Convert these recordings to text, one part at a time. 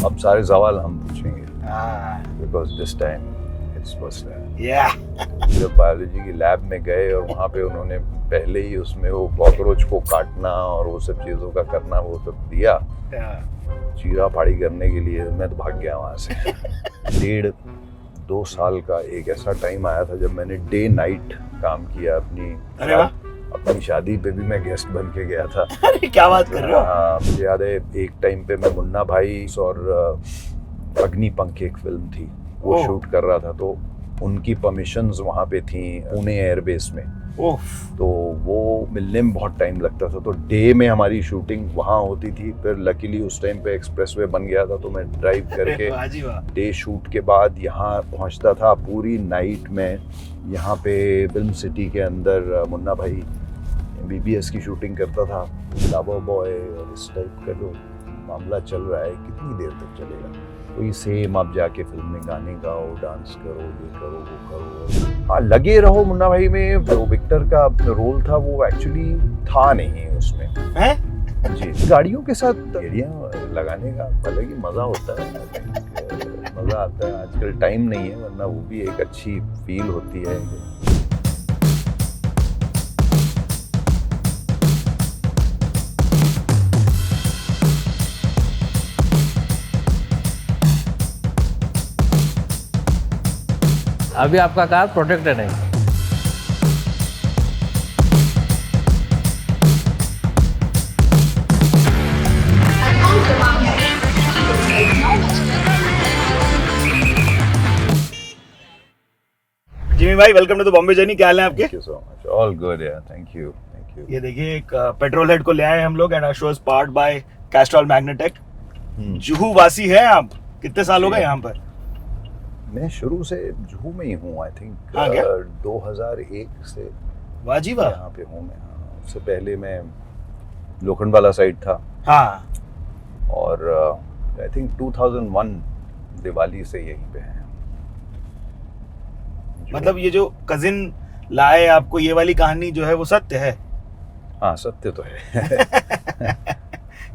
अब सारे सवाल हम पूछेंगे because this time it's personal. जब बायोलॉजी की लैब में गए और वहाँ पे उन्होंने पहले ही उसमें वो कॉकरोच को काटना और वो सब चीज़ों का करना वो सब दिया चीरा फाड़ी करने के लिए, मैं तो भाग गया वहाँ से। 1.5-2 साल का एक ऐसा टाइम आया था जब मैंने डे नाइट काम किया अपनी शादी पे भी मैं गेस्ट बन के गया था। अरे क्या बात कर रहे हो? हाँ, मुझे याद है एक टाइम पे मैं मुन्ना भाई और अग्निपंख एक फिल्म थी वो शूट कर रहा था, तो उनकी परमिशंस वहाँ पे थी पुणे एयरबेस में। तो वो मिलने में बहुत टाइम लगता था, तो डे में हमारी शूटिंग वहाँ होती थी। फिर लकीली उस टाइम पे एक्सप्रेसवे बन गया था, तो मैं ड्राइव करके डे शूट के बाद यहाँ पहुँचता था। पूरी नाइट में यहाँ पे फिल्म सिटी के अंदर मुन्ना भाई BBS की शूटिंग करता था। लावर बॉय और इस टाइप का जो मामला चल रहा है कितनी देर तक चलेगा, वही सेम आप जाके फिल्म में गाने गाओ, डांस करो, ये करो, वो करो। हाँ, लगे रहो। मुन्ना भाई में जो विक्टर का रोल था वो एक्चुअली था नहीं उसमें है? जी, गाड़ियों के साथ एरिया लगाने का अलग ही मजा होता है, मजा आता है। आजकल टाइम नहीं है, वरना वो भी एक अच्छी फील होती है। अभी आपका कार प्रोटेक्टेड है। जिमी भाई, welcome to the Bombay journey. क्या हाल है आपके? Thank you so much. All good यार, थैंक यू। ये देखिए एक पेट्रोल हेड को ले आए हम लोग and our show is powered by Castrol Magnetec. Juhu वासी है आप? कितने साल हो गए यहाँ पर? मैं शुरू से जुहू में ही हूँ, आई थिंक 2001 से वाजीबा यहाँ पे हूँ मैं। हाँ, उससे पहले मैं लोखंडवाला साइड था। हाँ, और आई थिंक 2001 दिवाली से यहीं पे है। मतलब ये जो कजिन लाए आपको, ये वाली कहानी जो है वो सत्य है? हाँ, सत्य तो है।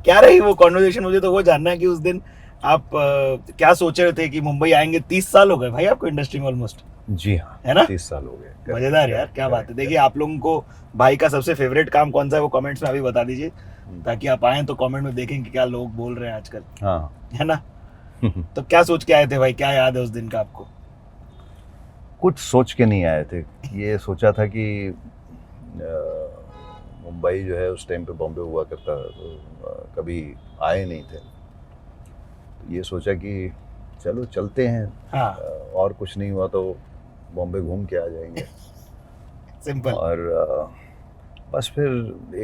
क्या रही वो कॉन्वर्सेशन? मुझे तो वो जानना है कि उस दिन आप क्या सोच रहे थे कि मुंबई आएंगे। 30 साल हो गए भाई आपको इंडस्ट्री में ऑलमोस्ट। जी हाँ, है ना? 30 साल हो गए। मजेदार यार, क्या बात है। देखिए, आप लोगों को भाई का सबसे फेवरेट काम कौन सा है वो कमेंट्स में अभी बता दीजिए, ताकि आप आए तो कमेंट में देखें कि क्या लोग बोल रहे हैं आजकल। हाँ, है ना? तो क्या सोच के आए थे भाई? क्या याद है उस दिन का आपको? कुछ सोच के नहीं आए थे। ये सोचा था कि मुंबई जो है उस टाइम पे बॉम्बे हुआ करता, तो कभी आए नहीं थे। ये सोचा कि चलो चलते हैं। हाँ। और कुछ नहीं हुआ तो बॉम्बे घूम के आ जाएंगे। सिंपल। और बस फिर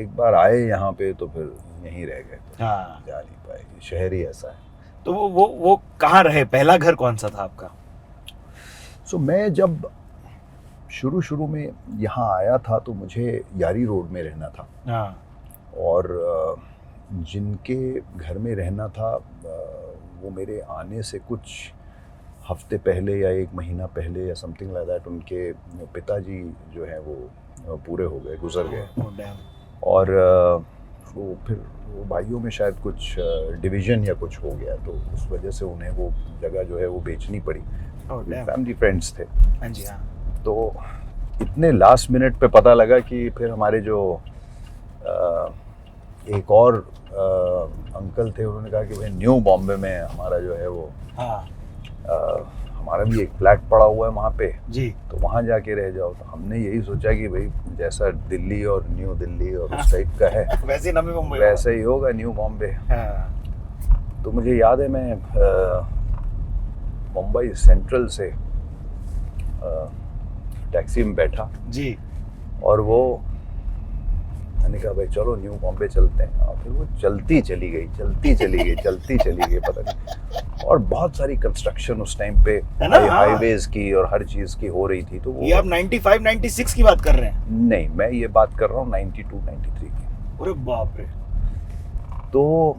एक बार आए यहाँ पे तो फिर यहीं रह गए। तो हाँ। जा नहीं पाए, शहर ही ऐसा है। तो वो कहाँ रहे? पहला घर कौन सा था आपका? मैं जब शुरू में यहाँ आया था तो मुझे यारी रोड में रहना था। हाँ। और जिनके घर में रहना था वो मेरे आने से कुछ हफ्ते पहले या 1 महीना पहले या समथिंग लाइक दैट उनके पिताजी जो हैं वो पूरे हो गए, गुजर गए। और वो फिर वो भाइयों में शायद कुछ डिवीज़न या कुछ हो गया, तो उस वजह से उन्हें वो जगह जो है वो बेचनी पड़ी। फैमिली फ्रेंड्स थे। हाँ जी, हाँ। तो इतने लास्ट मिनट पे पता लगा कि फिर हमारे जो एक और अंकल थे, उन्होंने कहा कि भाई न्यू बॉम्बे में हमारा जो है वो हमारा भी एक फ्लैट पड़ा हुआ है वहाँ पे जी, तो वहाँ जाके रह जाओ। तो हमने यही सोचा कि भाई जैसा दिल्ली और न्यू दिल्ली और उस टाइप का है वैसे नवी मुंबई वैसा ही होगा न्यू बॉम्बे। तो मुझे याद है मैं मुंबई सेंट्रल से टैक्सी में बैठा जी, और वो मैंने कहा भाई चलो न्यू बॉम्बे चलते हैं। और फिर वो चलती चली गई पता नहीं। और बहुत सारी कंस्ट्रक्शन उस टाइम पे हाईवेज की और हर चीज की हो रही थी। तो वो ये आप 95 96 की बात कर रहे हैं? नहीं, मैं ये बात कर रहा हूँ 92 93 की। अरे बाप रे। तो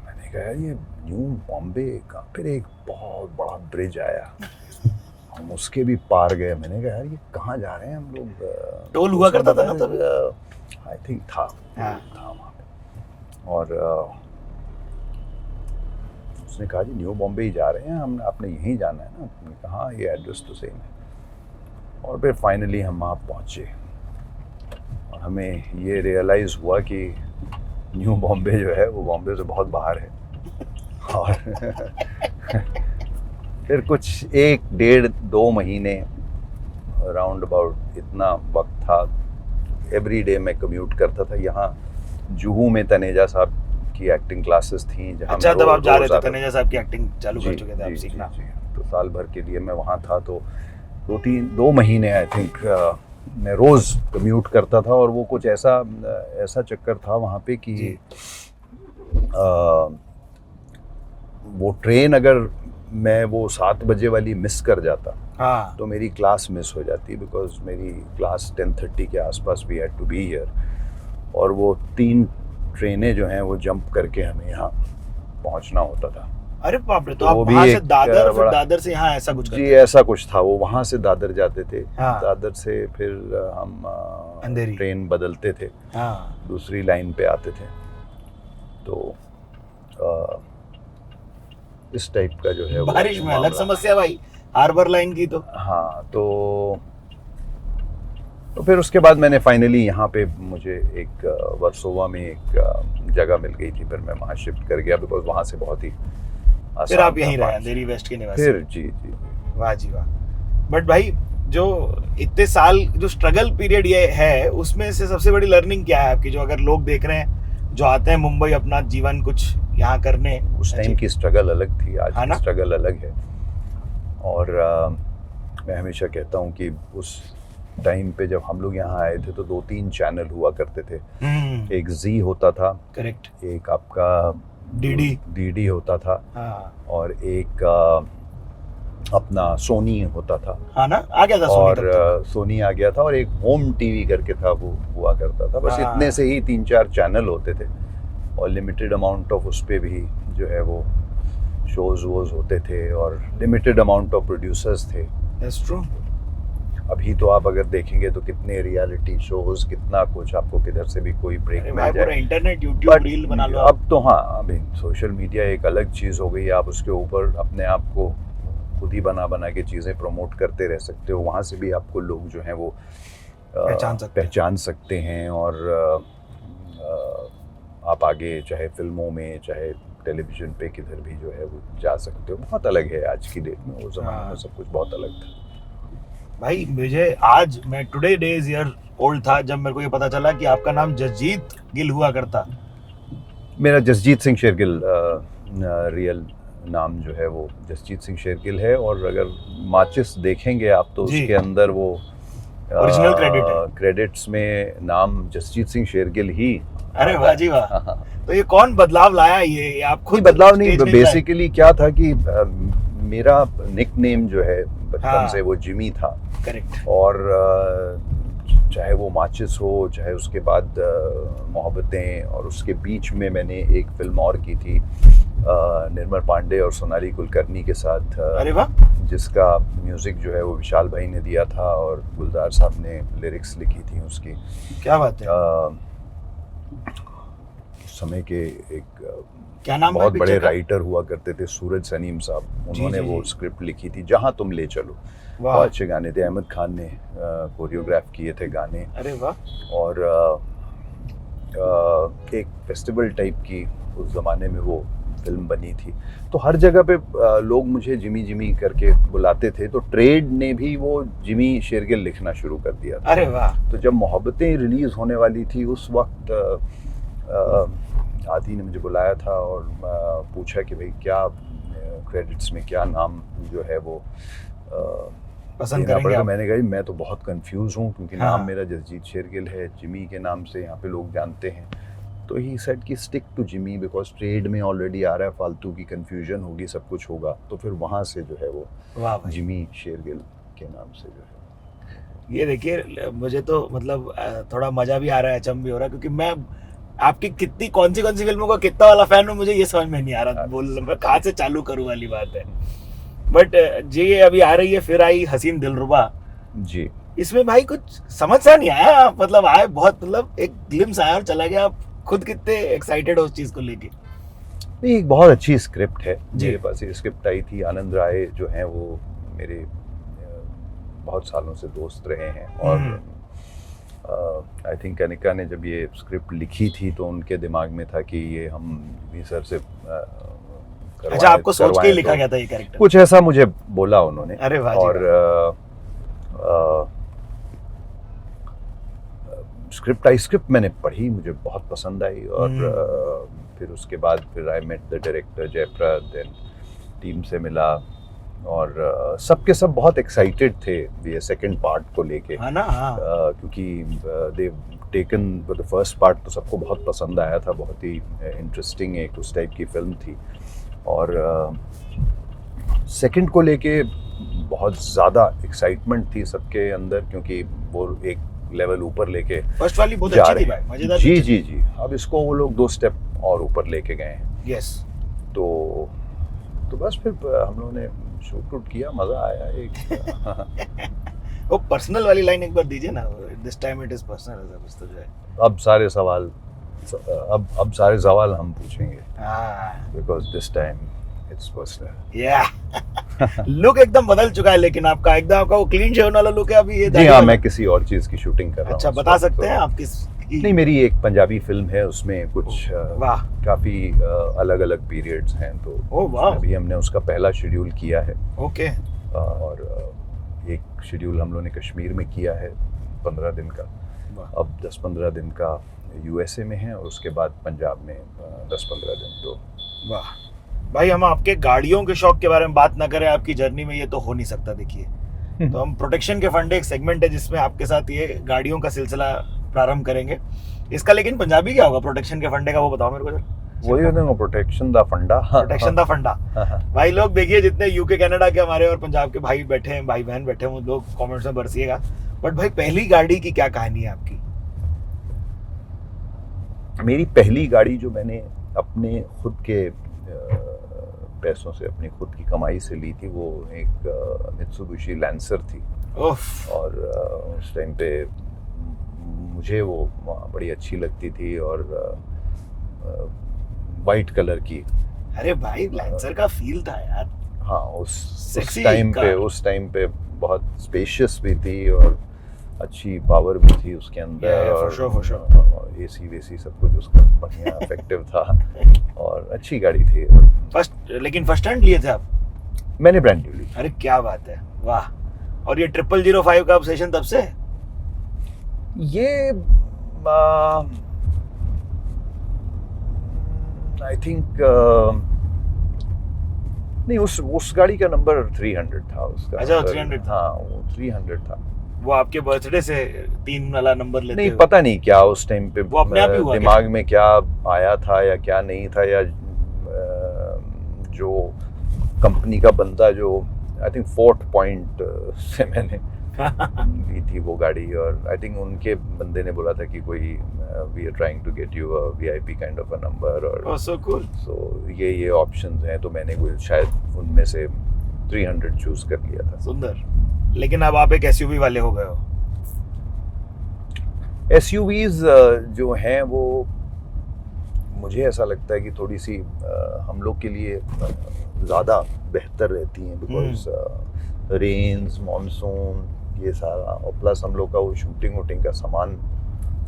मैंने कहा ये न्यू बॉम्बे का फिर एक बहुत बड़ा ब्रिज आया, हम उसके भी पार गए। मैंने कहा यार ये कहाँ जा रहे हैं हम लोग? टोल हुआ करता था ना तब? आई थिंक था वहाँ पे। और उसने कहा जी न्यू बॉम्बे ही जा रहे हैं हम, आपने यहीं जाना है ना? हमने कहा हाँ ये एड्रेस तो सेम है। और फिर फाइनली हम वहाँ पहुँचे और हमें ये रियलाइज़ हुआ कि न्यू बॉम्बे जो है वो बॉम्बे से बहुत बाहर है। और फिर कुछ 1-1.5-2 महीने राउंड अबाउट इतना वक्त था। एवरी डे मैं कम्यूट करता था। यहाँ जुहू में तनेजा साहब की एक्टिंग क्लासेस थी जहाँ अच्छा, मैं तब आप जा रहे थे, रोज़ तनेजा साहब की एक्टिंग चालू कर जी, चुके थे आप जी, सीखना। जी, जी। तो साल भर के लिए मैं वहाँ था, तो 2 महीने आई थिंक मैं रोज़ कम्यूट करता था। और वो कुछ ऐसा चक्कर था वहाँ पे कि जी। वो ट्रेन अगर मैं वो 7 बजे वाली मिस कर जाता हाँ, तो मेरी क्लास मिस हो जाती, बिकॉज मेरी क्लास 10:30 के आसपास we had to be here. और वो 3 ट्रेनें जो हैं वो जंप करके हमें यहाँ पहुँचना होता था। अरे बाप रे, तो तो आप वो भी वहां से एक, दादर, फिर बड़ा- दादर से यहाँ ऐसा कुछ जी करते ऐसा कुछ था। वो वहाँ से दादर जाते थे, हाँ। दादर से फिर हम अंधेरी। ट्रेन बदलते थे, हाँ, दूसरी लाइन पे आते थे। तो इस टाइप का जो है वो बारिश में अलग मामला। समस्या भाई, हार्बर लाइन की तो। हाँ, तो फिर उसके बाद मैंने फाइनली यहाँ पे मुझे एक वर्सोवा में एक जगह मिल गई थी। फिर मैं वहाँ शिफ्ट कर गया, बिकॉज वहाँ से बहुत ही आसान फिर आप था यहीं रहे, बात। अंधेरी वेस्ट के निवासी। फिर जी। वाह जी वाह। बट भाई जो इतने साल जो स्ट्रगल पीरियड ये है, उसमें से सबसे बड़ी लर्निंग क्या है आपकी, जो अगर लोग देख रहे हैं जो आते हैं मुंबई अपना जीवन कुछ यहाँ करने? उस टाइम की स्ट्रगल अलग थी, आज हाँ की ना? स्ट्रगल अलग है। और मैं हमेशा कहता हूँ कि उस टाइम पे जब हम लोग यहाँ आए थे तो 2-3 चैनल हुआ करते थे। एक जी होता था, करेक्ट, एक आपका डीडी होता था, हाँ और एक अपना सोनी होता था। हाँ ना, आ गया था सोनी और तब तक। सोनी आ गया था, और एक होम टीवी करके था, वो हुआ करता था। बस हाँ। इतने से ही 3-4 चैनल होते थे, और लिमिटेड अमाउंट ऑफ उस पे भी जो है वो शोज वोज होते थे, और लिमिटेड अमाउंट ऑफ प्रोड्यूसर्स थे। That's true। अभी तो आप अगर देखेंगे तो कितने रियलिटी शोज, कितना कुछ, आपको किधर से भी कोई ब्रेक अरे मिल भाई पूरा जाए। इंटरनेट, यूट्यूब But रील बना लो अब तो हाँ, अभी सोशल मीडिया एक अलग चीज़ हो गई है। आप उसके ऊपर अपने आप को खुद ही बना के चीज़ें प्रमोट करते रह सकते हो। वहाँ से भी आपको लोग जो हैं वो पहचान सकते हैं, और आप आगे चाहे फिल्मों में, चाहे टेलीविज़न पे, किधर भी जो है वो जा सकते हो। बहुत अलग है आज की डेट में, उस ज़माने में सब कुछ बहुत अलग था। भाई मुझे आज, मैं टुडे डेज ईयर ओल्ड था जब मेरे को ये पता चला कि आपका नाम जसजीत गिल हुआ करता। मेरा जसजीत सिंह शेरगिल रियल नाम जो है वो जसजीत सिंह शेरगिल है। और अगर माचिस देखेंगे आप तो जी। उसके अंदर वो ओरिजिनल क्रेडिट है। क्रेडिट्स में नाम जसजीत सिंह शेरगिल ही। अरे वाह जी वाह। तो ये कौन बदलाव लाया, ये आप कोई खुद बदलाव नहीं, stage में लाए? बेसिकली क्या था कि मेरा निक नेम जो है बचपन हाँ। से वो जिमी था। करेक्ट। और चाहे वो माचिस हो, चाहे उसके बाद मोहब्बतें, और उसके बीच में मैंने एक फिल्म और की थी निर्मल पांडे और सोनाली कुलकर्णी के साथ, अरे वाह। जिसका म्यूज़िक जो है वो विशाल भाई ने दिया था, और गुलजार साहब ने लिरिक्स लिखी थी उसकी। क्या बात है। उस समय के एक क्या नाम है बहुत बड़े picture का? राइटर हुआ करते थे, सूरज सनीम साहब। उन्होंने जी, वो जी। स्क्रिप्ट लिखी थी, जहाँ तुम ले चलो। वाह। बहुत अच्छे गाने थे। अहमद खान ने कोरियोग्राफ किए थे गाने। अरे वाह। और एक फेस्टिवल टाइप की उस ज़माने में वो फिल्म बनी थी। तो हर जगह पे लोग मुझे जिमी जिमी करके बुलाते थे। तो ट्रेड ने भी वो जिमी शेरगिल लिखना शुरू कर दिया था। अरे वाह। तो जब मोहब्बतें रिलीज़ होने वाली थी उस वक्त आदि ने मुझे बुलाया था और पूछा कि भाई क्या क्रेडिट्स में क्या नाम जो है वो पसंद देना करेंगे पड़ेगा। आप? मैंने कहा मैं तो बहुत कंफ्यूज हूँ, क्योंकि हाँ। नाम मेरा जसजीत शेरगिल है, जिमी के नाम से यहाँ पे लोग जानते हैं। तो ही सेड कि stick to Jimmy, because trade में ऑलरेडी आ रहा है, फालतू की कंफ्यूजन होगी, सब कुछ होगा। तो फिर वहाँ से जो है वो वाह भाई। जिमी शेरगिल के नाम से जो है। ये देखिए, मुझे तो मतलब थोड़ा मजा भी आ रहा है, अचंभ भी हो रहा है, क्योंकि मैं आपकी कितनी कौन सी फिल्मों का कितना वाला फैन हूँ, मुझे ये समझ में नहीं आ रहा बोल मैं कहाँ से चालू करूँ वाली बात है। बट जी ये अभी आ रही है, फिर आई हसीन दिलरुबा। जी, इसमें भाई कुछ समझ सा नहीं आया, मतलब आए बहुत, मतलब एक ग्लिम्स आया और चला गया। आप खुद कितने एक्साइटेड हो उस चीज को लेके? नहीं, एक बहुत अच्छी स्क्रिप्ट है। जी। मेरे पास ये स्क्रिप्ट आई थी। आनंद राय जो हैं वो मेरे बहुत सालों से दोस्त रहे हैं और आई थिंक कनिका ने जब ये स्क्रिप्ट लिखी थी तो उनके दिमाग में था कि ये हम वी सर से अच्छा, आपको सोच के ही लिखा तो गया था ये कैरेक्टर? कुछ ऐसा मुझे बोला उन्होंने। अरे वाह जी और वाह। स्क्रिप्ट मैंने पढ़ी, मुझे बहुत पसंद आई और फिर उसके बाद फिर I met the director Jayprad, then team से मिला और सबके सब बहुत एक्साइटेड थे ये सेकंड पार्ट को लेके। हाँ ना, हाँ। क्योंकि दे टेकन द फर्स्ट पार्ट तो सबको बहुत पसंद आया था, बहुत ही इंटरेस्टिंग एक उस टाइप की फिल्म थी और सेकंड को लेके बहुत ज़्यादा एक्साइटमेंट थी सबके अंदर क्योंकि वो एक लेवल ऊपर लेके फर्स्ट वाली बहुत जा अच्छी रहे थी भाई, मजेदार जी थी। जी जी। अब इसको वो लोग 2 स्टेप और ऊपर लेके गए हैं। यस। तो बस फिर हम लोगों ने शूट किया, मजा आया एक। वो पर्सनल वाली लाइन एक बार दीजिए ना, this time it is personal, ऐसा कुछ तो जो है। अब सारे सवाल हम पूछेंगे हाँ because this time it's personal. या लुक एकदम बदल चुका है, लेकिन आपका एकदम आपका वो क्लीन शेवन वाला लुक है अभी ये जी दाढ़ी हाँ, वाला। मैं किसी और चीज की शूटिंग कर रहा हूँ। अच्छा, इस बता वक्त, सकते तो- हैं आप किस नहीं, मेरी एक पंजाबी फिल्म है, उसमें कुछ वाह। काफी अलग अलग पीरियड्स हैं, तो ओह वाह। अभी हमने उसका पहला शेड्यूल किया है ओके। और एक शेड्यूल हम लोगों ने कश्मीर में किया है 15 दिन का, वाह। अब 10-15 दिन का यूएसए में है और उसके बाद पंजाब में 10-15 दिन। तो वाह भाई, हम आपके गाड़ियों के शौक के बारे में बात ना करें आपकी जर्नी में, ये तो हो नहीं सकता। देखिए तो हम प्रोटेक्शन के फंडे एक सेगमेंट है जिसमें आपके साथ ये गाड़ियों का सिलसिला प्रारंभ करेंगे। इसका लेकिन पंजाबी क्या होगा प्रोटेक्शन के फंडे का, वो बताओ मेरे को जरा। वही होता है प्रोटेक्शन द फंडा। प्रोटेक्शन द फंडा। भाई लोग देखिए, जितने यूके कनाडा के हमारे और पंजाब के भाई बैठे हैं, भाई बहन बैठे हैं, वो लोग कमेंट्स में बरसिएगा। बट भाई, पहली गाड़ी की क्या कहानी है आपकी? मेरी पहली गाड़ी जो मैंने अपने खुद के पैसों से, अपनी खुद की कमाई से ली थी, वो एक मित्सुबिशी लैंसर थी। ओफ। और उस टाइम पे मुझे वो बड़ी अच्छी लगती थी और वाइट कलर की। अरे भाई, लैंसर का फील था यार। हाँ, उस Sexy टाइम पे बहुत स्पेशियस भी थी और अच्छी पावर भी थी उसके अंदर और एसी वेसी सब कुछ उसका बढ़िया इफेक्टिव था और अच्छी गाड़ी थी। लेकिन फर्स्ट हैंड लिए थे आप? मैंने ब्रांड न्यू ली। अरे क्या बात है, वाह। और ये 0005 का ऑब्सेशन तब से? ये आई थिंक नहीं, उस गाड़ी का नंबर 300 था उसका। अच्छा, 300 था। हाँ, वो 300 था। वो आपके बर्थडे से 3 वाला नंबर लेते नहीं, हो? पता नहीं क्या उस टाइम पे वो अपने आप ही हुआ दिमाग में क्या आया था या क्या नहीं था, या जो कंपनी का बंदा जो आई थिंक फोर्थ पॉइंट से मैंने ली थी वो गाड़ी, और आई थिंक उनके बंदे ने बोला था कि कोई we are trying to get you a VIP kind of a number, और ओह सो कूल। सो ये ऑप्शंस हैं, तो मैंने कोई शायद उनमें से 300 चूज कर लिया था। सुंदर। लेकिन अब आप एक एसयूवी वाले हो गए हो। एसयूवीज जो हैं वो मुझे ऐसा लगता है कि थोड़ी सी हम लोग के लिए ज़्यादा बेहतर रहती हैं, बिकॉज रेन्स, मानसून, ये सारा, और प्लस हम लोग का वो शूटिंग का सामान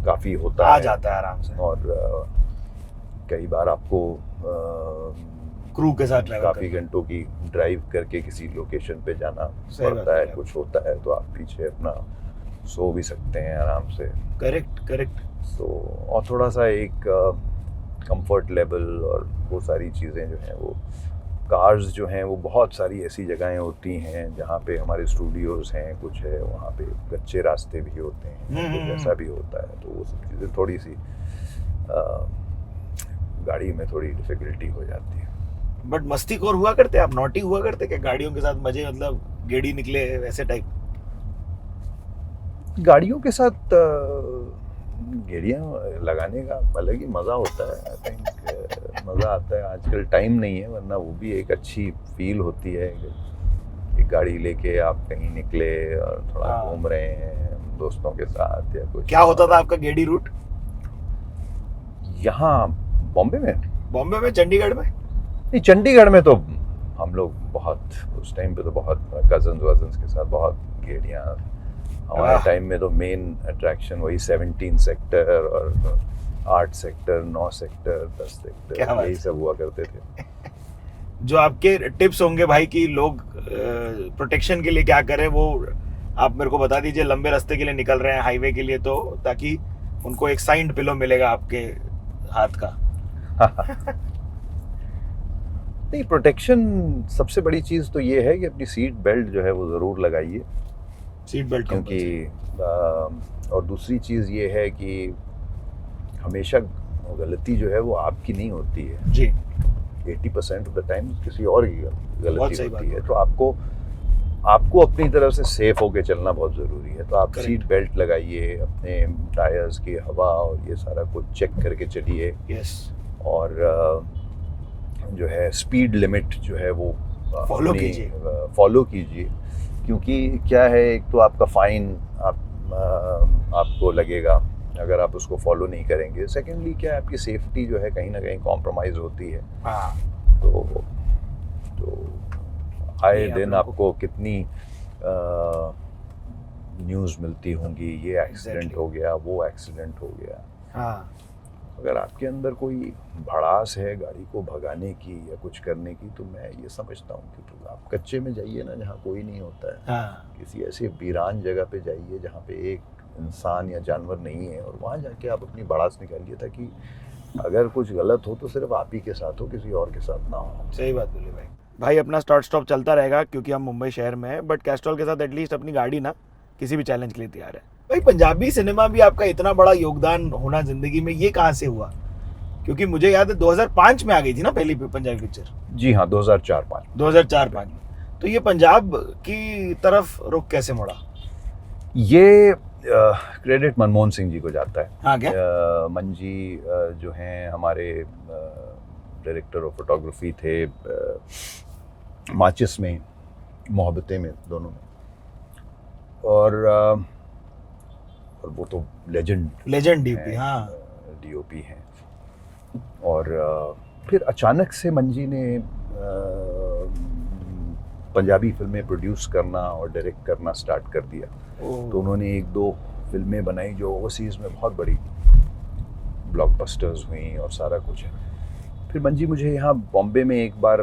काफ़ी होता आ है, जाता है आराम से, और कई बार आपको क्रू के साथ ट्रैवल काफ़ी घंटों की ड्राइव करके किसी लोकेशन पे जाना सही बात पड़ता है। है। कुछ होता है तो आप पीछे अपना सो भी सकते हैं आराम से। करेक्ट। तो और थोड़ा सा एक कंफर्ट लेवल और वो सारी चीज़ें जो हैं, वो कार्स जो हैं वो बहुत सारी ऐसी जगहें होती हैं जहाँ पे हमारे स्टूडियोज़ हैं, कुछ है वहाँ पे कच्चे रास्ते भी होते हैं, कुछ ऐसा भी होता है, तो वो सब चीज़ें थोड़ी सी गाड़ी में थोड़ी डिफिकल्टी हो जाती है। बट मस्तीखोर हुआ करते आप, नॉटी हुआ करते क्या गाड़ियों के साथ? मजे मतलब गेड़ी निकले वैसे टाइप? गाड़ियों के साथ गेड़ियाँ लगाने का अलग ही मज़ा होता है। आई थिंक मज़ा आता है। आजकल टाइम नहीं है, वरना वो भी एक अच्छी फील होती है कि एक गाड़ी लेके आप कहीं निकले और थोड़ा घूम रहे हैं दोस्तों के साथ या कुछ। क्या होता था आपका गेड़ी रूट? यहाँ बॉम्बे में? बॉम्बे में, चंडीगढ़ में? नहीं, चंडीगढ़ में तो हम लोग बहुत, उस टाइम पे तो बहुत कजन्स वजन्स के साथ बहुत गेड़ियाँ, हमारे टाइम में तो मेन अट्रैक्शन वही 17 सेक्टर और 8 सेक्टर, 9 सेक्टर, 10 क्या सेक्टर, बात यही है। सब हुआ करते थे। जो आपके टिप्स होंगे भाई कि लोग प्रोटेक्शन के लिए क्या करें, वो आप मेरे को बता दीजिए। लंबे रास्ते के लिए निकल रहे हैं, हाईवे के लिए, तो ताकि उनको एक साइंड पिलो मिलेगा आपके हाथ का। नहीं, प्रोटेक्शन सबसे बड़ी चीज़ तो ये है कि अपनी सीट बेल्ट जो है वो ज़रूर लगाइए, सीट बेल्ट क्योंकि और दूसरी चीज़ ये है कि हमेशा गलती जो है वो आपकी नहीं होती है। जी 80% ऑफ द टाइम किसी और की बहुत गलती सही होती बात है। तो आपको अपनी तरफ से सेफ होके चलना बहुत ज़रूरी है। तो आप Correct. सीट बेल्ट लगाइए, अपने टायर्स की हवा और ये सारा कुछ चेक करके चलिए, यस और जो है स्पीड लिमिट जो है वो Follow कीजिए। फॉलो कीजिए, क्योंकि क्या है, एक तो आपका फाइन आपको लगेगा अगर आप उसको फॉलो नहीं करेंगे। सेकेंडली क्या है, आपकी सेफ्टी जो है कहीं ना कहीं कॉम्प्रोमाइज़ होती है। हाँ तो आए नहीं, आप दिन लोगों आपको कितनी न्यूज़ मिलती होंगी, ये एक्सीडेंट Exactly. हो गया, वो एक्सीडेंट हो गया। हाँ अगर आपके अंदर कोई भड़ास है गाड़ी को भगाने की या कुछ करने की, तो मैं ये समझता हूँ कि तो आप कच्चे में जाइए ना, जहाँ कोई नहीं होता है। हाँ किसी ऐसी वीरान जगह पे जाइए जहाँ पे एक इंसान या जानवर नहीं है, और वहाँ जाके आप अपनी भड़ास निकालिए, ताकि अगर कुछ गलत हो तो सिर्फ आप ही के साथ हो, किसी और के साथ ना हो। सही बात बोली भाई। भाई अपना स्टार्ट स्टॉप चलता रहेगा क्योंकि हम मुंबई शहर में है, बट कैस्ट्रॉल के साथ एटलीस्ट अपनी गाड़ी ना किसी भी चैलेंज के लिए तैयार है। भाई पंजाबी सिनेमा भी आपका इतना बड़ा योगदान होना जिंदगी में, ये कहाँ से हुआ? क्योंकि मुझे याद है 2005 में आ गई थी ना पहली पंजाबी पिक्चर, जी हाँ, 2004-05। 2004-05 में। तो ये पंजाब की तरफ रुख कैसे मुड़ा? ये क्रेडिट मनमोहन सिंह जी को जाता है। हाँ क्या? मन जी जो हैं हमारे डायरेक्टर ऑफ फोटोग्राफी थे, माचिस में, मोहब्बतें में, दोनों में। और वो तो लेजेंड डीपी। हाँ डीओपी हैं। और फिर अचानक से मंजी ने पंजाबी फिल्में प्रोड्यूस करना और डायरेक्ट करना स्टार्ट कर दिया। तो उन्होंने 1-2 फिल्में बनाई जो ओवरसीज़ में बहुत बड़ी ब्लॉकबस्टर्स हुई और सारा कुछ। फिर मंजी मुझे यहाँ बॉम्बे में एक बार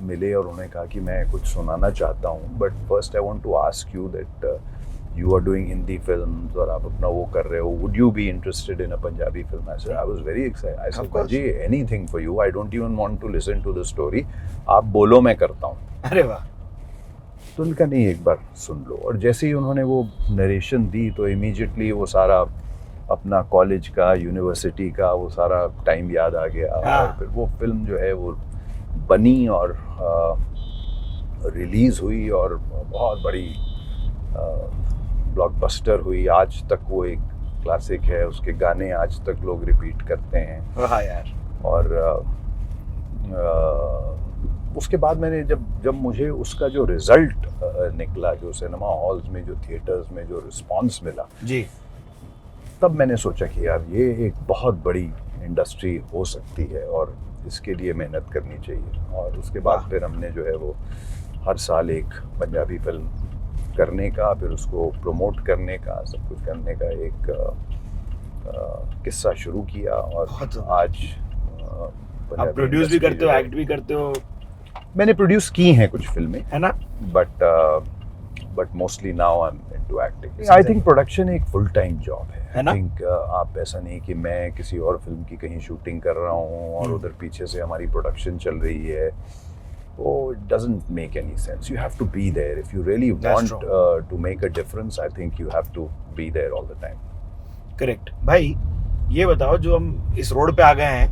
मिले और उन्होंने कहा कि मैं कुछ सुनाना चाहता हूँ, but first I want to ask you that you are doing Hindi films और आप अपना वो कर रहे हो, would you be interested in a Punjabi film? I said I was very excited. I said Manji, anything for you, I don't even want to listen to the story, आप बोलो मैं करता हूँ। अरे वाह। तो उनका नहीं, एक बार सुन लो। और जैसे ही उन्होंने वो नरेशन दी तो इमीडिएटली वो सारा अपना कॉलेज का, यूनिवर्सिटी का वो सारा टाइम याद आ गया। और फिर वो फिल्म जो है वो बनी और रिलीज़ हुई और बहुत बड़ी ब्लॉकबस्टर हुई। आज तक वो एक क्लासिक है, उसके गाने आज तक लोग रिपीट करते हैं। वाह यार। और उसके बाद मैंने जब मुझे उसका जो रिजल्ट निकला, जो सिनेमा हॉल्स में, जो थिएटर्स में जो रिस्पांस मिला जी, तब मैंने सोचा कि यार ये एक बहुत बड़ी इंडस्ट्री हो सकती है और इसके लिए मेहनत करनी चाहिए। और उसके बाद फिर हमने जो है वो हर साल एक पंजाबी फिल्म करने का, फिर उसको प्रमोट करने का, सब कुछ करने का एक किस्सा शुरू किया। और आज आप प्रोड्यूस भी करते हो, एक्ट भी करते हो। मैंने प्रोड्यूस की हैं कुछ फिल्में, है ना? But mostly now I am into acting. I think production एक फुल टाइम जॉब है ना? आई थिंक आप ऐसा नहीं कि मैं किसी और फिल्म की कहीं शूटिंग कर रहा हूँ और उधर पीछे से हमारी प्रोडक्शन चल रही है, वो it doesn't make any sense. You have to be there if you really want to make a difference. I think you have to be there all the time. Correct. भाई ये बताओ, जो हम इस रोड पे आ गए हैं,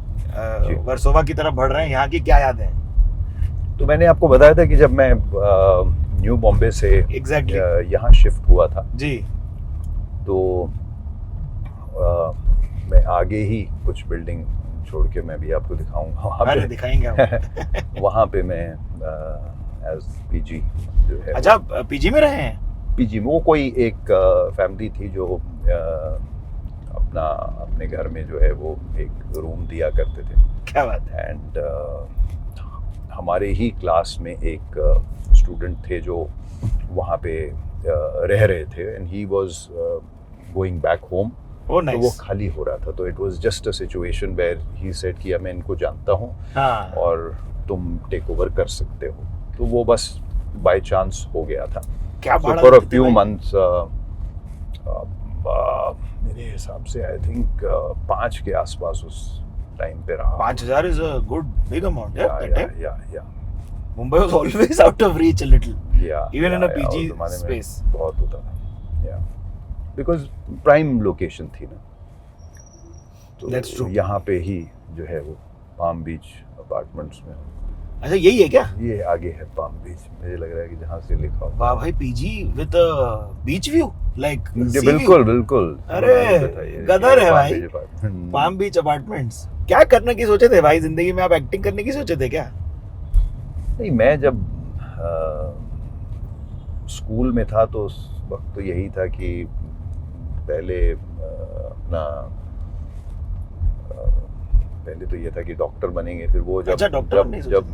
वर्सोवा की तरफ बढ़ रहे हैं, यहाँ की क्या यादें हैं? तो मैंने आपको बताया था कि जब मैं न्यू बॉम्बे से यहाँ शिफ्ट हुआ था जी, तो मैं आगे ही कुछ बिल्डिंग छोड़ के मैं भी आपको दिखाऊंगा वहाँ पे। दिखाएंगे हम। वहाँ पे मैं एज पीजी जो है। अच्छा, पीजी में रहे हैं? पीजी में वो कोई एक फैमिली थी जो अपने घर में जो है वो एक रूम दिया करते थे। क्या बात है। एंड हमारे ही क्लास में एक स्टूडेंट थे जो वहाँ पे रह रहे थे and he was going back home. ओ तो वो नाइस। खाली हो रहा था, तो it was just a situation where he said कि मैं इनको जानता हूँ हाँ और तुम टेक ओवर कर सकते हो। तो वो बस बाय चांस हो गया था। क्या So भाड़ा for a देते few भाई? months, मेरे हिसाब से आई थिंक 5 के आसपास उस टाइम पे रहा। 5,000 is a good big amount, yeah, that time. या Mumbai was always out of reach a little. Even in a PG उस जमाने में space. बहुत होता था या बिकॉज प्राइम लोकेशन थी ना। That's तो true. यहाँ पे ही जो है वो पाम बीच अपार्टमेंट्स में, अच्छा यही है क्या? ये आगे है पाम बीच, मुझे लग रहा है कि जहाँ से लिखा हो। वाह भाई, PG with beach view like बिल्कुल बिल्कुल। अरे, बताइए, गदर है पाम भाई। बीच apartment। पाम बीच अपार्टमेंट्स। क्या करने की सोचे थे भाई जिंदगी में? आप एक्टिंग करने की सोचे थे क्या? नहीं, मैं जब स्कूल में था तो उस वक्त तो यही था कि पहले अपना पहले तो ये था कि डॉक्टर बनेंगे। फिर वो जब अच्छा, डॉक्टर जब बनने की जब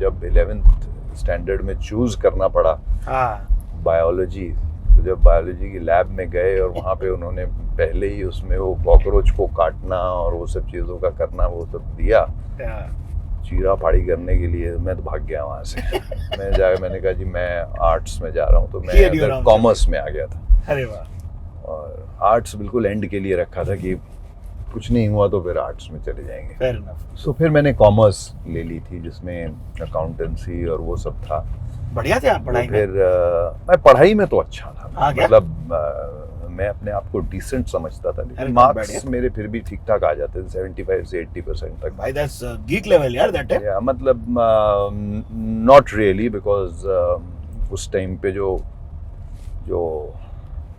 जब 11th स्टैंडर्ड में चूज करना पड़ा हाँ बायोलॉजी, तो जब बायोलॉजी की लैब में गए और वहाँ पे उन्होंने पहले ही उसमें वो कॉकरोच को काटना और वो सब चीज़ों का करना वो सब दिया yeah. चीरा फाड़ी करने के लिए, मैं तो भाग गया वहाँ से। मैंने कहा जी मैं आर्ट्स में जा रहा हूँ, तो Clear your मैं answer. कॉमर्स में आ गया था अरे वाह, और आर्ट्स बिल्कुल एंड के लिए रखा था कि कुछ नहीं हुआ तो फिर आर्ट्स में चले जाएंगे। Fair enough. सो फिर मैंने कॉमर्स ले ली थी जिसमें अकाउंटेंसी और वो सब था। बढ़िया थे आप पढ़ाई तो में? फिर मैं पढ़ाई में तो अच्छा था, हाँ क्या? मतलब मैं अपने आप को डिसेंट समझता था, अरे लेकिन बहुत मार्क्स बढ़िया। मेरे फिर भी ठीक ठाक आ जाते थे 75 से 80% तक। भाई दैट्स गीक लेवल यार दैट टाइम। या मतलब नॉट रियली, बिकॉज उस टाइम पे जो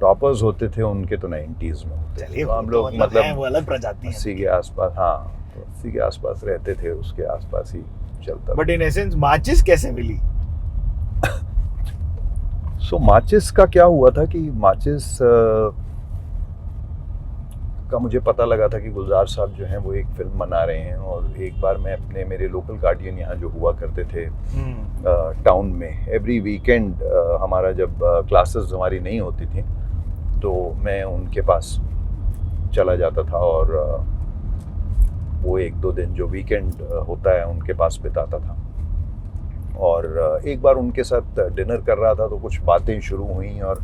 टॉपर्स होते थे उनके तो 90s में होते थे, चलिए तो हम वो लोग तो मतलब है, वो मतलब अलग प्रजाति है। 80 के आसपास, हाँ तो 80 के आसपास रहते थे, उसके आसपास ही चलता। बट इन एसेंस माचिस कैसे मिली? सो माचिस का क्या हुआ था कि माचिस का मुझे पता लगा था कि गुलजार साहब जो हैं वो एक फिल्म बना रहे हैं, और एक बार मैं अपने मेरे लोकल गार्डियन यहाँ जो हुआ करते थे टाउन में, एवरी वीकेंड हमारा जब क्लासेस हमारी नहीं होती थी तो मैं उनके पास चला जाता था और वो 1-2 दिन जो वीकेंड होता है उनके पास बिताता था। और एक बार उनके साथ डिनर कर रहा था तो कुछ बातें शुरू हुई और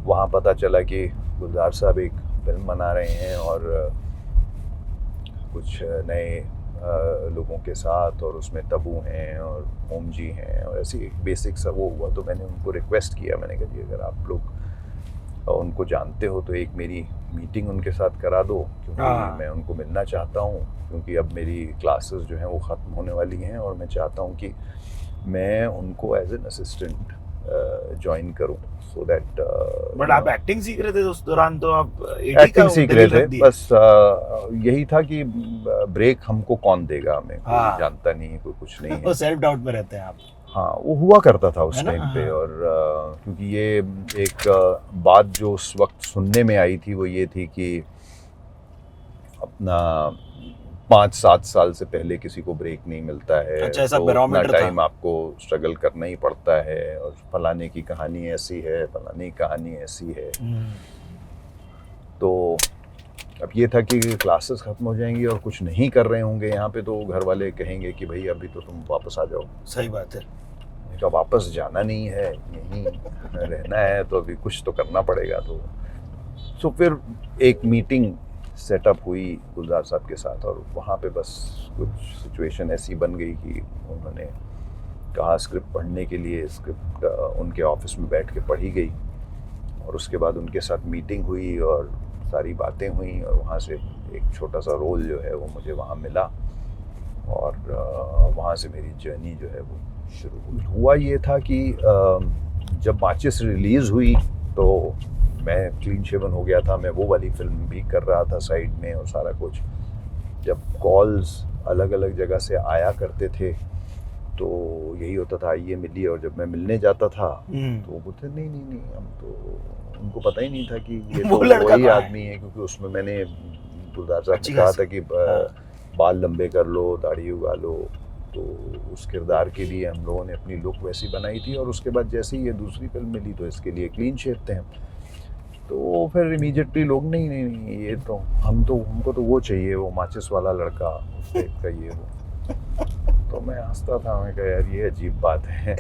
वहाँ पता चला कि गुलजार साहब एक फिल्म बना रहे हैं और कुछ नए लोगों के साथ, और उसमें तबू हैं और ओम जी हैं और ऐसी एक बेसिक सा वो हुआ। तो मैंने उनको रिक्वेस्ट किया, मैंने कहा जी अगर आप लोग उनको जानते हो तो एक मेरी मीटिंग उनके साथ करा दो, क्योंकि मैं उनको मिलना चाहता हूँ, क्योंकि अब मेरी क्लासेस जो हैं वो ख़त्म होने वाली हैं और मैं चाहता हूँ कि मैं उनको एज एन असिस्टेंट ज्वाइन करूँ, सो दैट। बट आप एक्टिंग सीख रहे थे उस दौरान, तो आप एक्टिंग सीख रहे थे, बस यही था कि ब्रेक हमको कौन देगा, हमें कोई जानता नहीं, कोई कुछ नहीं है। सेल्फ डाउट में रहते हैं आप। हाँ वो हुआ करता था उस है ना? टाइम पे। हाँ। और क्योंकि ये एक बात जो उस वक्त सुनने में आई थी वो ये थी कि अपना 5-7 साल से पहले किसी को ब्रेक नहीं मिलता है। अच्छा, ऐसा तो barometer उतना था। टाइम आपको स्ट्रगल करना ही पड़ता है, और फलाने की कहानी ऐसी है, फलाने की कहानी ऐसी है। तो अब ये था कि क्लासेस ख़त्म हो जाएंगी और कुछ नहीं कर रहे होंगे यहाँ पे, तो घर वाले कहेंगे कि भाई अभी तो तुम वापस आ जाओ। सही बात है। तो वापस जाना नहीं है, यहीं रहना है, तो अभी कुछ तो करना पड़ेगा। तो फिर एक मीटिंग सेटअप हुई गुलजार साहब के साथ, और वहाँ पे बस कुछ सिचुएशन ऐसी बन गई कि उन्होंने कहा स्क्रिप्ट पढ़ने के लिए। स्क्रिप्ट उनके ऑफिस में बैठ के पढ़ी गई, और उसके बाद उनके साथ मीटिंग हुई और सारी बातें हुई, और वहाँ से एक छोटा सा रोल जो है वो मुझे वहाँ मिला, और वहाँ से मेरी जर्नी जो है वो शुरू हुई। हुआ ये था कि जब माचिस रिलीज़ हुई तो मैं क्लीन शेवन हो गया था, मैं वो वाली फिल्म भी कर रहा था साइड में और सारा कुछ। जब कॉल्स अलग अलग जगह से आया करते थे तो यही होता था आइए मिलिए, और जब मैं मिलने जाता था तो वो बोलते नहीं हम तो, उनको पता ही नहीं था कि ये तो वही आदमी है, क्योंकि उसमें मैंने गुलजार साहब ने कहा था कि बाल लंबे कर लो, दाढ़ी उगा लो, तो उस किरदार के लिए हम लोगों ने अपनी लुक वैसी बनाई थी, और उसके बाद जैसे ही ये दूसरी फिल्म मिली तो इसके लिए क्लीन शेव थे हम। तो फिर इमीडिएटली लोग नहीं ये तो हमको तो वो चाहिए, वो माचिस वाला लड़का उस टाइप का ये वो। तो मैं हंसता था, मैं कहा यार ये अजीब बात है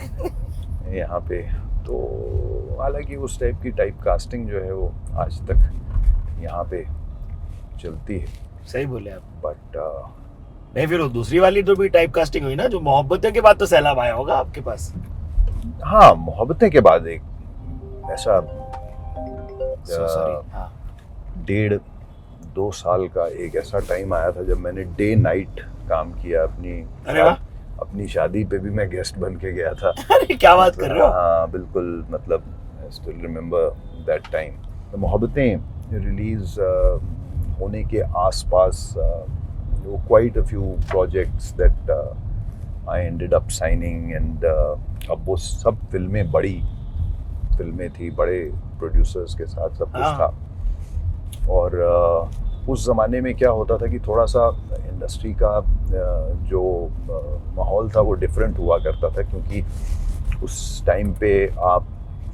यहाँ पे। तो हालांकि उस टाइप की टाइप कास्टिंग जो है वो आज तक यहाँ पे चलती है। सही बोले आप। बट नहीं, फिर वो दूसरी वाली तो भी टाइप कास्टिंग हुई ना, जो मोहब्बतें के बाद तो सैलाब आया होगा आपके पास। हाँ, मोहब्बतें के बाद एक ऐसा सॉरी, हाँ 1.5-2 साल का एक ऐसा टाइम आया था जब मैंने डे नाइट काम किया अरे वाह। अपनी शादी पे भी मैं गेस्ट बन के गया था। अरे क्या बात कर रहे हो। हाँ बिल्कुल, मतलब I still remember that time. तो मोहब्बतें रिलीज होने के आसपास quite a few projects that I ended up signing, and अब वो सब फिल्में बड़ी फिल्में थी, बड़े प्रोड्यूसर्स के साथ सब कुछ था। और उस ज़माने में क्या होता था कि थोड़ा सा इंडस्ट्री का जो माहौल था वो डिफरेंट हुआ करता था, क्योंकि उस टाइम पे आप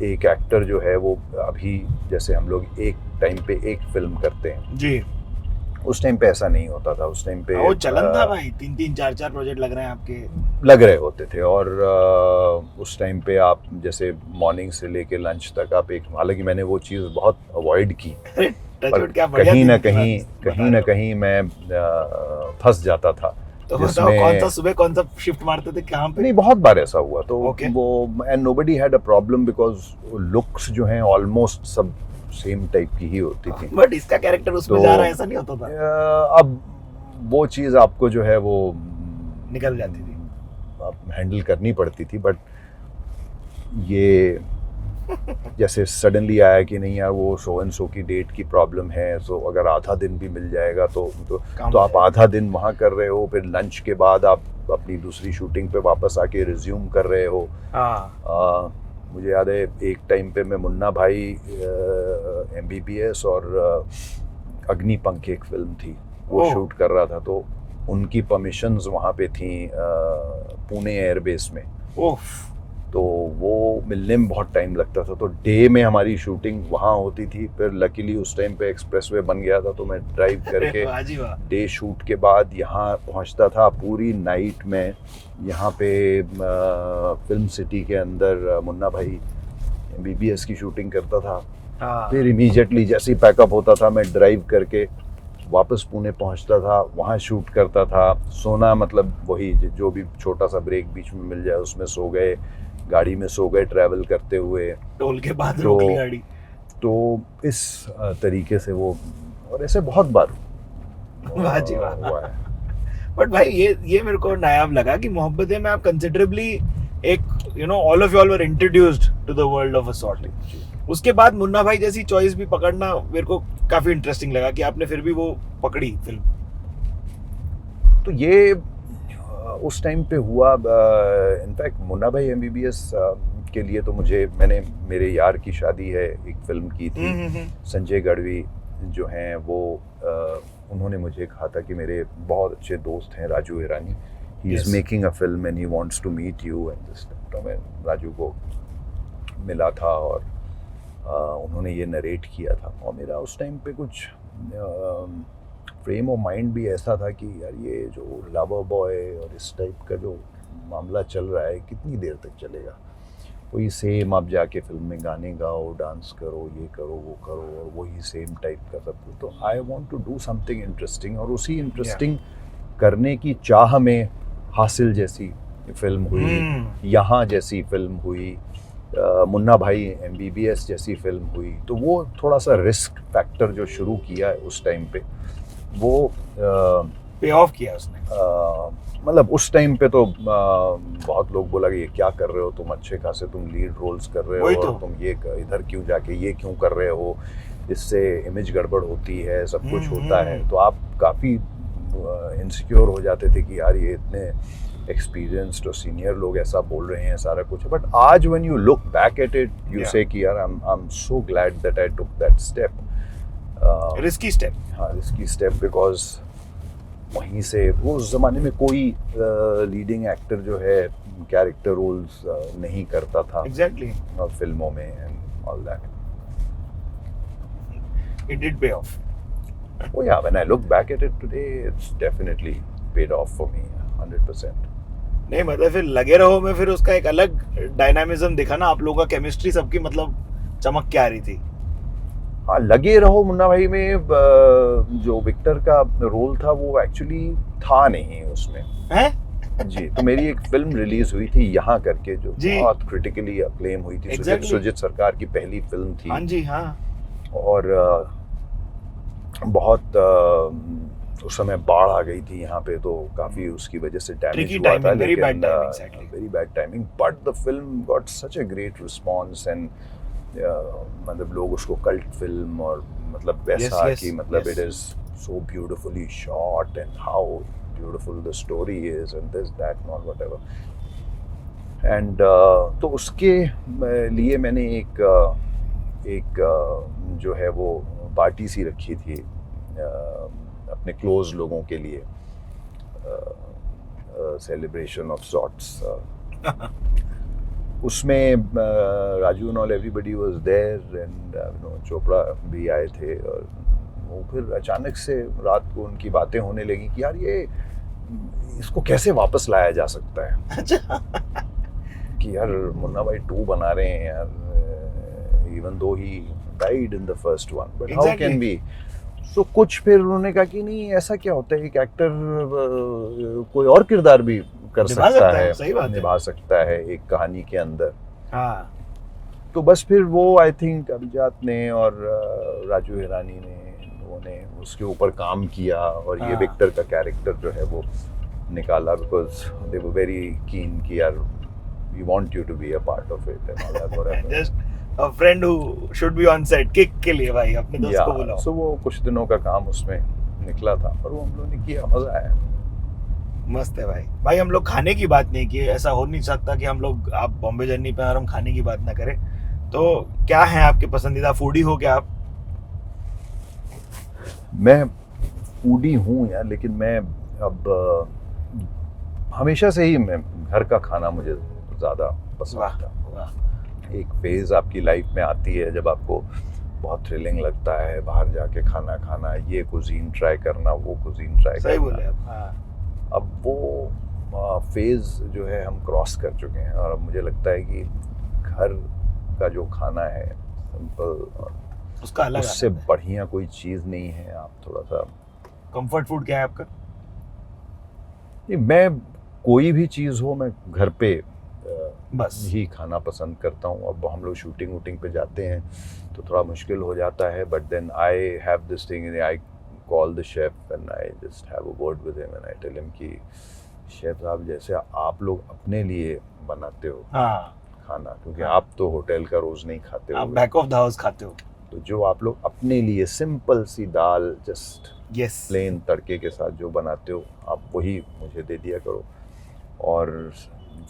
एक एक्टर जो है वो अभी जैसे हम लोग एक टाइम पे एक फिल्म करते हैं जी, उस टाइम पे ऐसा नहीं होता था। उस टाइम पे वो चलन था भाई, 3-3 4-4 प्रोजेक्ट लग रहे हैं आपके, लग रहे होते थे। और उस टाइम पे आप जैसे मॉर्निंग से लेके लंच तक आप एक, हालांकि मैंने वो चीज़ बहुत अवॉइड की, पर कहीं ना कहीं मैं फंस जाता था। तो बताओ कौन सा सुबह कौन सा शिफ्ट मारते थे कहाँ पे? नहीं, बहुत बार ऐसा हुआ। तो Okay. वो and nobody had a problem because looks जो हैं ऑलमोस्ट सब सेम टाइप की ही होती थी। बट इसका कैरेक्टर उसमें तो, जा रहा है, ऐसा नहीं होता था। अब वो चीज़ आपको जो है वो निकल जाती थी, आप हैंडल करनी पड़ती थी। बट ये जैसे सडनली आया कि नहीं यार वो सो एंड सो की डेट की प्रॉब्लम है, सो अगर आधा दिन भी मिल जाएगा तो आप आधा दिन वहाँ कर रहे हो, फिर लंच के बाद आप अपनी दूसरी शूटिंग पे वापस आके रिज्यूम कर रहे हो। मुझे याद है एक टाइम पे मैं मुन्ना भाई MBBS और अग्निपंख एक फिल्म थी वो शूट कर रहा था, तो उनकी परमिशंस वहाँ पे थी पुणे एयरबेस में। तो वो मिलने में बहुत टाइम लगता था, तो डे में हमारी शूटिंग वहाँ होती थी। फिर लकीली उस टाइम पे एक्सप्रेसवे बन गया था, तो मैं ड्राइव करके डे शूट के बाद यहाँ पहुँचता था। पूरी नाइट में यहाँ पे फिल्म सिटी के अंदर मुन्ना भाई MBBS की शूटिंग करता था। फिर इमीडिएटली जैसे ही पैकअप होता था मैं ड्राइव करके वापस पुणे पहुंचता था, वहाँ शूट करता था। सोना मतलब वही जो भी छोटा सा ब्रेक बीच में मिल जाए उसमें सो गए, गाड़ी में सो गए ट्रैवल करते हुए, टोल के बाद रोक ली गाड़ी। तो इस तरीके से वो, और ऐसे बहुत बार वाह जी वाह। बट भाई ये मेरे को नायाब लगा कि मोहब्बतें में आप कंसिडरेबली एक all of you all were introduced to the world of assault. उसके बाद मुन्ना भाई जैसी चॉइस भी पकड़ना मेरे को काफी इंटरेस्टिंग लगा कि आपने फिर भी वो पकड़ी फिल्म। तो ये उस टाइम पे हुआ। इनफैक्ट मुन्ना भाई MBBS के लिए तो मैंने मेरे यार की शादी है एक फिल्म की थी। संजय गढ़वी जो हैं वो उन्होंने मुझे कहा था कि मेरे बहुत अच्छे दोस्त हैं Raju Irani, he is making a film and he wants to meet you and this. तो मैं राजू को मिला था और उन्होंने ये नरेट किया था, और मेरा उस टाइम पे कुछ फ्रेम ऑफ माइंड भी ऐसा था कि यार ये जो लवर बॉय और इस टाइप का जो मामला चल रहा है कितनी देर तक चलेगा। वही सेम आप जाके फिल्म में गाने गाओ, डांस करो, ये करो, वो करो, और वही सेम टाइप का सब कुछ। तो I want to do something interesting, और उसी इंटरेस्टिंग करने की चाह में हासिल जैसी फिल्म हुई, यहाँ जैसी फिल्म हुई, मुन्ना भाई MBBS जैसी फिल्म हुई। तो वो थोड़ा सा रिस्क फैक्टर जो शुरू किया है उस टाइम पे वो पे ऑफ किया उसने। मतलब उस टाइम पे तो बहुत लोग बोला कि ये क्या कर रहे हो तुम, अच्छे खासे तुम लीड रोल्स कर रहे हो, और तुम ये इधर क्यों जाके ये क्यों कर रहे हो, इससे इमेज गड़बड़ होती है, सब कुछ होता है। तो आप काफ़ी इनसिक्योर हो जाते थे कि यार ये इतने एक्सपीरियंस्ड और सीनियर लोग ऐसा बोल रहे हैं सारा कुछ। बट आज when you look back at it you से कि यार I am so glad that I took that step. Risky step. हाँ, रिस्की स्टेप, बिकॉज वहीं से वो उस ज़माने में कोई लीडिंग एक्टर जो है कैरेक्टर रोल्स नहीं करता था एग्जैक्टली, फिल्मों में and all that. It did पे of. Oh yeah, when I look back at it today, it's definitely paid off for me, 100%. नहीं मतलब फिर लगे रहो में फिर उसका एक अलग डायनामिज्म दिखा ना, आप लोगों का केमिस्ट्री सबकी मतलब चमक के आ रही थी. हाँ, लगे रहो मुन्ना भाई में जो विक्टर का रोल था वो एक्चुअली था नहीं उसमें. हैं? जी, तो मेरी एक फिल्म रिलीज हुई थी यहाँ करके जो जी. बहुत क्रिटिकली अक्लेम हुई थी. Exactly. सुजीत सरकार की पहली फिल्म थी. हाँ जी, हाँ. और बहुत उस समय बाढ़ आ गई थी यहाँ पे, तो काफी उसकी वजह से डैमेज Tricky हुआ था. timing, very bad लेकिन timing, exactly. Very bad timing, but the film got such a great response and मतलब लोग उसको कल्ट फिल्म और मतलब वैसा yes, कि मतलब yes. It is so beautifully shot and how beautiful the story is and this that not whatever. And तो उसके लिए मैंने एक जो है वो पार्टी सी रखी थी अपने क्लोज लोगों के लिए, सेलिब्रेशन ऑफ सॉर्ट्स. उसमें Raju and all everybody was there and Chopra भी आए थे. और वो फिर अचानक से रात को उनकी बातें होने लगी कि यार ये इसको कैसे वापस लाया जा सकता है. कि यार मुन्ना भाई 2 बना रहे हैं यार, even though he died in the first one, but how Exactly. can we? So कुछ फिर उन्होंने कहा कि नहीं ऐसा क्या होता है, एक एक्टर कोई और किरदार भी कर निभा सकता सकता है, है, सही बात है. निभा सकता है एक कहानी के अंदर. हाँ. तो बस फिर वो आई थिंक अभिजात ने और राजू हिरानी ने उन्होंने उसके ऊपर काम किया और ये हाँ. विक्टर का कैरेक्टर जो है वो निकाला, because they were very keen कि यार we want you to be a part of it and all that. Just a friend who should be on set, Kick के लिए भाई अपने दोस्त को बुलाओ. सो वो कुछ दिनों का काम उसमें निकला था और वो हम लोगों ने किया, मजा आया. मस्त है भाई. भाई हम लोग खाने की बात नहीं की, ऐसा हो नहीं सकता कि हम लोग आप बॉम्बे जर्नी पे और हम खाने की बात ना करें. तो क्या है आपके पसंदीदा फूडी हो क्या आप? मैं फूडी हूँ यार, लेकिन मैं अब हमेशा से ही मैं घर का खाना मुझे ज़्यादा पसंद वाह था. वाह. एक फेज़ आपकी लाइफ में आती है जब आपको बहुत थ्रिलिंग लगता है बाहर जाके खाना खाना, ये कुजीन ट्राई करना, वो कुजीन ट्राई सही करना. बोले आप. हाँ. अब वो फेज़ जो है हम क्रॉस कर चुके हैं और अब मुझे लगता है कि घर का जो खाना है सिंपल, उसका अलग उससे बढ़िया कोई चीज़ नहीं है. आप थोड़ा सा कंफर्ट फूड क्या है आपका? नहीं, मैं कोई भी चीज़ हो मैं घर पे बस ही खाना पसंद करता हूँ. अब हम लोग शूटिंग वूटिंग पे जाते हैं तो थोड़ा मुश्किल हो जाता है, but then I have this thing, I call the chef and I just have a word with him and I tell him कि शेफ साहब जैसे आप लोग अपने लिए बनाते हो हाँ. खाना, क्योंकि हाँ. आप तो होटल का रोज़ नहीं खाते आप हो, बैक ऑफ द हाउस खाते हो. तो जो आप लोग अपने लिए सिंपल सी दाल जस्ट यस. प्लेन तड़के के साथ जो बनाते हो आप वही मुझे दे दिया करो, और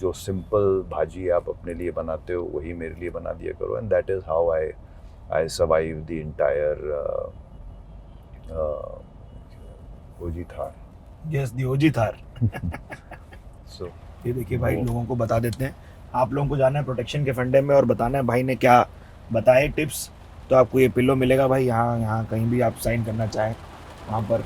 जो सिंपल भाजी आप अपने लिए बनाते हो वही मेरे लिए बना दिया करो. And that is how I survive the entire OG Thar. Yes, the OG Thar. So ये देखिए भाई, लोगों को बता देते हैं. आप लोगों को जाना है प्रोटेक्शन के फंडे में और बताना है भाई ने क्या बताए टिप्स, तो आपको ये पिलो मिलेगा भाई. यहाँ कहीं भी आप साइन करना चाहें वहाँ पर.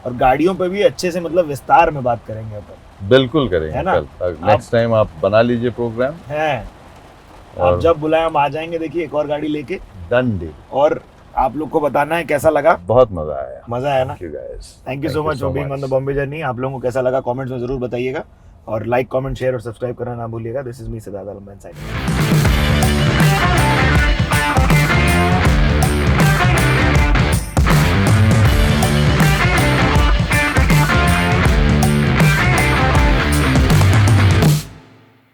और गाड़ियों पे भी अच्छे से मतलब विस्तार में बात करेंगे अपन. बिल्कुल करेंगे है ना? कल. नेक्स्ट टाइम आप बना लीजिए प्रोग्राम है. आप और जब बुलाएं हम आ जाएंगे. देखिए एक और गाड़ी लेके. Done deal. और आप लोग को बताना है कैसा लगा. बहुत मजा आया. मजा आया ना. Thank you guys. Thank you so much for being on the Bombay journey. आप लोगों को कैसा लगा कमेंट्स में जरूर बताइएगा, और लाइक कमेंट शेयर और सब्सक्राइब करना ना भूलिएगा. This is me Siddharth Alam signing.